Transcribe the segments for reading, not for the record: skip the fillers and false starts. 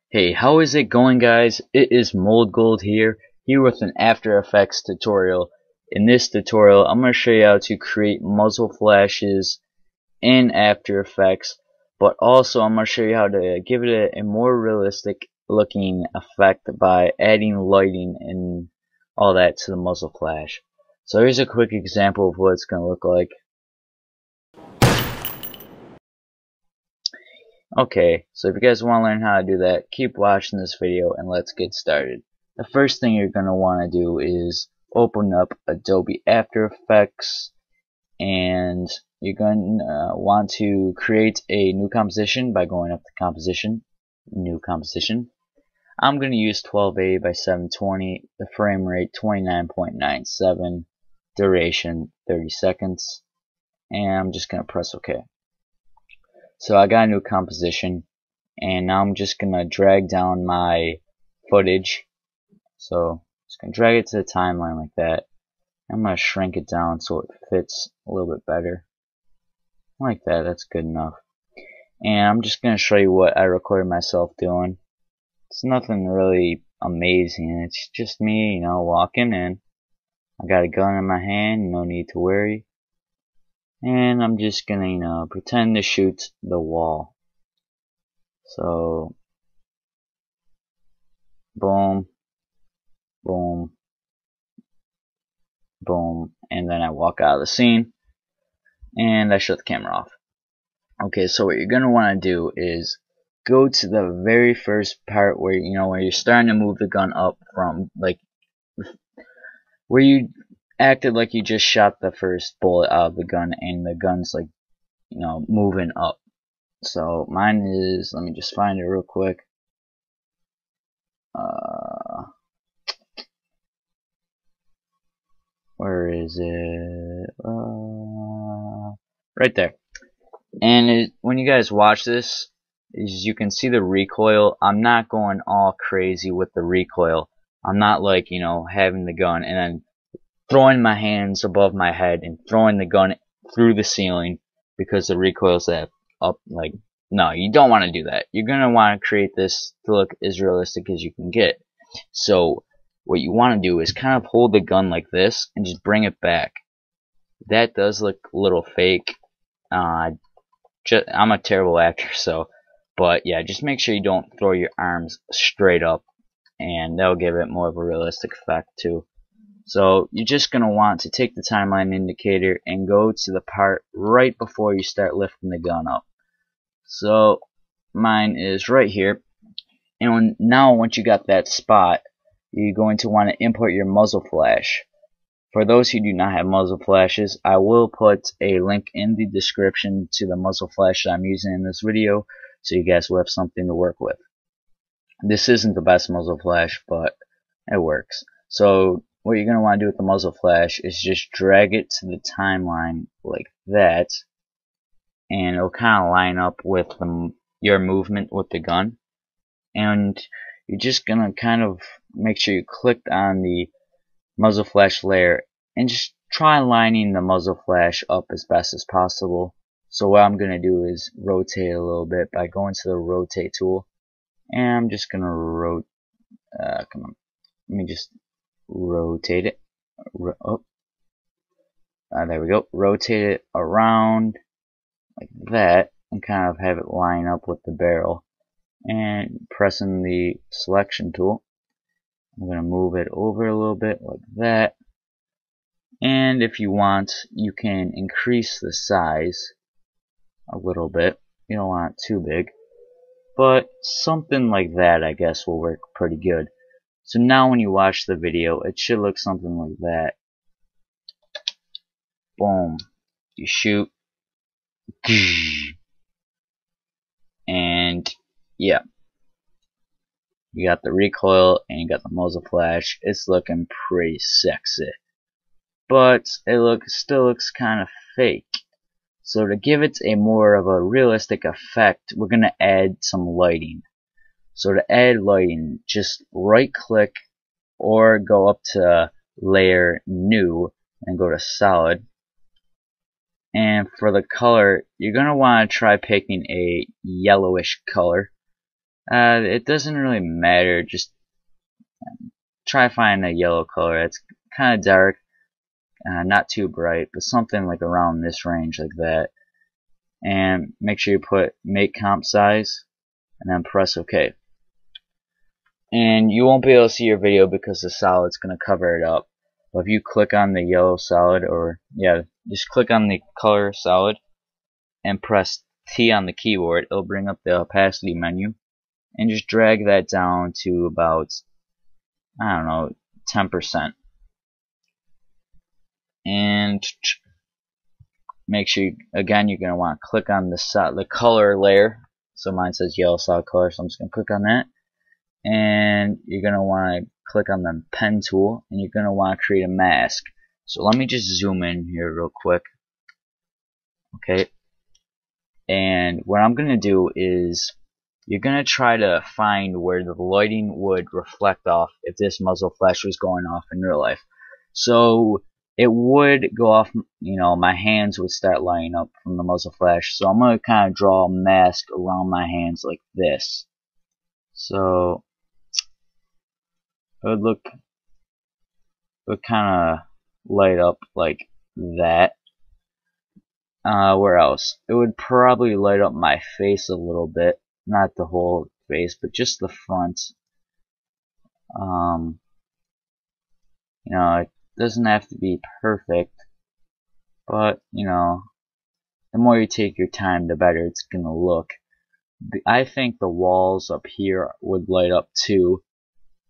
Hey, how is it going, guys? It is moldgold here with an After Effects tutorial. In this tutorial, I'm going to show you how to create muzzle flashes in After Effects, but also I'm going to show you how to give it a more realistic looking effect by adding lighting and all that to the muzzle flash. So here's a quick example of what it's going to look like. Okay, so if you guys want to learn how to do that, keep watching this video and let's get started. The first thing you're going to want to do is open up Adobe After Effects, and you're going to want to create a new composition by going up to Composition, New Composition. I'm going to use 1280 by 720, the frame rate 29.97, duration 30 seconds, and I'm just going to press OK. So I got a new composition, and now I'm just gonna drag down my footage. So just gonna drag it to the timeline like that. I'm gonna shrink it down so it fits a little bit better. Like that, that's good enough. And I'm just gonna show you what I recorded myself doing. It's nothing really amazing. It's just me, walking in. I got a gun in my hand, no need to worry. And I'm just gonna, pretend to shoot the wall. So, boom, boom, boom, and then I walk out of the scene, and I shut the camera off. Okay, so what you're gonna want to do is go to the very first part where where you're starting to move the gun up from, like, where you acted like you just shot the first bullet out of the gun, and the gun's like, moving up. So mine is, let me just find it real quick. Where is it? Right there. And when you guys watch this, you can see the recoil. I'm not going all crazy with the recoil. I'm not like, having the gun and then throwing my hands above my head and throwing the gun through the ceiling because the recoil's that up. Like, no, you don't want to do that. You're going to want to create this to look as realistic as you can get. So what you want to do is kind of hold the gun like this and just bring it back. That does look a little fake. I'm a terrible actor, but yeah, just make sure you don't throw your arms straight up, and that'll give it more of a realistic effect too. So you're just going to want to take the timeline indicator and go to the part right before you start lifting the gun up. So mine is right here, and now once you got that spot, you're going to want to import your muzzle flash. For those who do not have muzzle flashes, I will put a link in the description to the muzzle flash that I'm using in this video, so you guys will have something to work with. This isn't the best muzzle flash, but it works. So what you're going to want to do with the muzzle flash is just drag it to the timeline like that, and it'll kind of line up with your movement with the gun. And you're just going to kind of make sure you clicked on the muzzle flash layer and just try lining the muzzle flash up as best as possible. So what I'm going to do is rotate a little bit by going to the rotate tool, and I'm just going to come on, let me just rotate it. There we go. Rotate it around like that and kind of have it line up with the barrel, and pressing the selection tool, I'm going to move it over a little bit like that. And if you want, you can increase the size a little bit. You don't want it too big, but something like that I guess will work pretty good. So now when you watch the video, it should look something like that. Boom. You shoot. And yeah. You got the recoil and you got the muzzle flash. It's looking pretty sexy, but it still looks kind of fake. So to give it a more of a realistic effect, we're gonna add some lighting. So to add lighting, just right click or go up to layer new and go to solid. And for the color, you're gonna want to try picking a yellowish color. It doesn't really matter. Just try finding a yellow color that's kind of dark, not too bright, but something like around this range like that. And make sure you put make comp size and then press OK. And you won't be able to see your video because the solid's going to cover it up. But if you click on the yellow solid, or yeah, just click on the color solid and press T on the keyboard, it'll bring up the opacity menu, and just drag that down to about, I don't know, 10%. And make sure again you're going to want to click on the color layer. So mine says yellow solid color, so I'm just going to click on that. And you're going to want to click on the pen tool, and you're going to want to create a mask. So let me just zoom in here real quick. Okay. And what I'm going to do is you're going to try to find where the lighting would reflect off if this muzzle flash was going off in real life. So it would go off, my hands would start lighting up from the muzzle flash. So I'm going to kind of draw a mask around my hands like this. So it would kind of light up like that. Where else? It would probably light up my face a little bit. Not the whole face, but just the front. It doesn't have to be perfect, but the more you take your time, the better it's gonna look. I think the walls up here would light up too,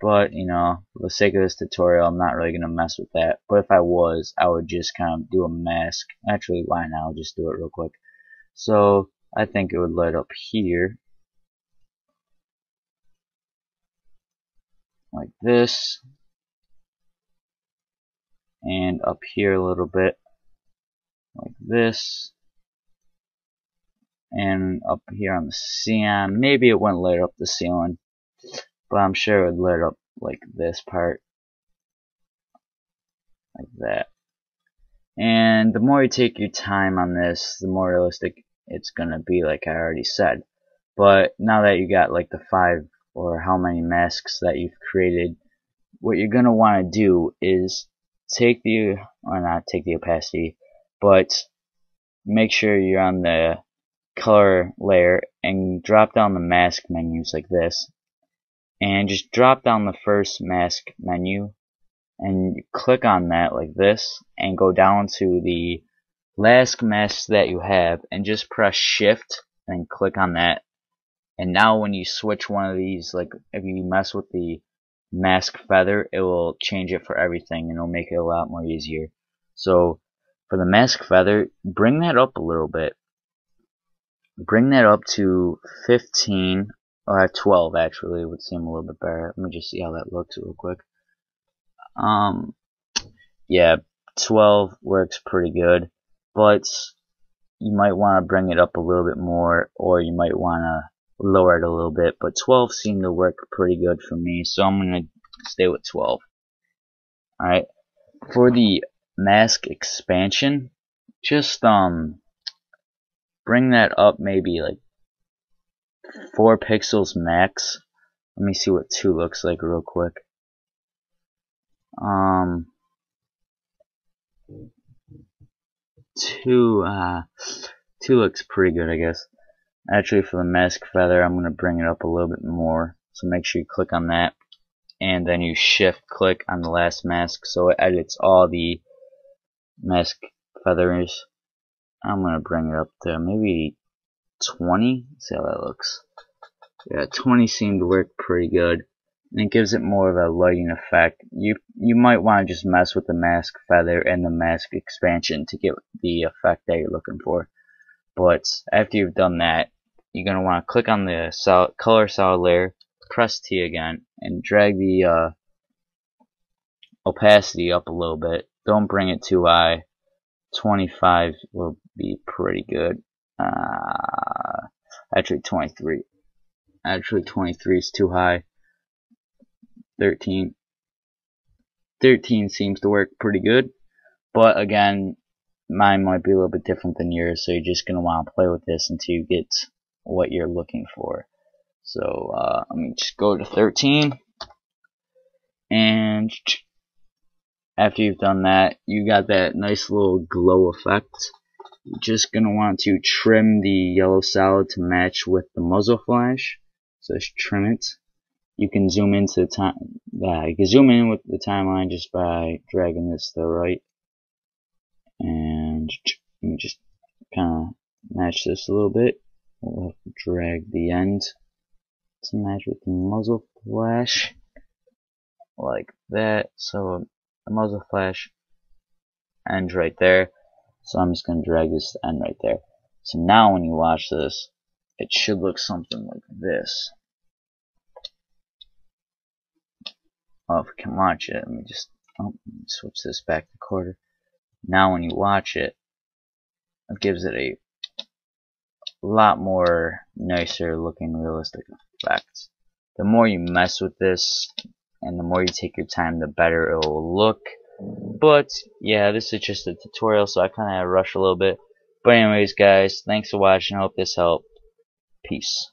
but for the sake of this tutorial, I'm not really gonna mess with that. But if I was, I would just kind of do a mask. Actually, why not? I'll just do it real quick. So I think it would light up here like this, and up here a little bit like this, and up here on the ceiling. Maybe it wouldn't light up the ceiling, but I'm sure it would light up like this part like that. And the more you take your time on this, the more realistic it's gonna be, like I already said. But now that you got like the 5 or how many masks that you've created, what you're gonna want to do is not take the opacity, but make sure you're on the color layer and drop down the mask menus like this, and just drop down the first mask menu and click on that like this, and go down to the last mask that you have and just press shift and click on that. And now when you switch one of these, like if you mess with the mask feather, it will change it for everything, and it'll make it a lot more easier. So for the mask feather, bring that up a little bit. Bring that up to 15 or 12 actually would seem a little bit better. Let me just see how that looks real quick. Yeah, 12 works pretty good, but you might want to bring it up a little bit more, or you might want to lower it a little bit, but 12 seemed to work pretty good for me, so I'm going to stay with 12. Alright, for the mask expansion, just bring that up maybe like 4 pixels max. Let me see what 2 looks like real quick. 2 looks pretty good, I guess. Actually, for the mask feather, I'm going to bring it up a little bit more. So make sure you click on that, and then you shift click on the last mask so it edits all the mask feathers. I'm going to bring it up to maybe 20. Let's see how that looks. Yeah, 20 seemed to work pretty good, and it gives it more of a lighting effect. You might want to just mess with the mask feather and the mask expansion to get the effect that you're looking for. But after you've done that, you're going to want to click on the color solid layer, press T again, and drag the opacity up a little bit. Don't bring it too high. 25 will be pretty good. Actually 23. Actually 23 is too high. 13 seems to work pretty good. But again, mine might be a little bit different than yours, so you're just going to want to play with this until you get what you're looking for. So let me just go to 13, and after you've done that, you got that nice little glow effect. You're just gonna want to trim the yellow solid to match with the muzzle flash. So just trim it. You can zoom into the time. You can zoom in with the timeline just by dragging this to the right, and let me just kind of match this a little bit. We'll have to drag the end to match with the muzzle flash, like that. So the muzzle flash ends right there. So I'm just gonna drag this to end right there. So now when you watch this, it should look something like this. Oh, if we can watch it, let me just switch this back to quarter. Now when you watch it, it gives it a lot more nicer looking realistic effect. The more you mess with this and the more you take your time, the better it will look. But yeah, this is just a tutorial, so I kind of rushed a little bit. But anyways guys, thanks for watching. I hope this helped. Peace.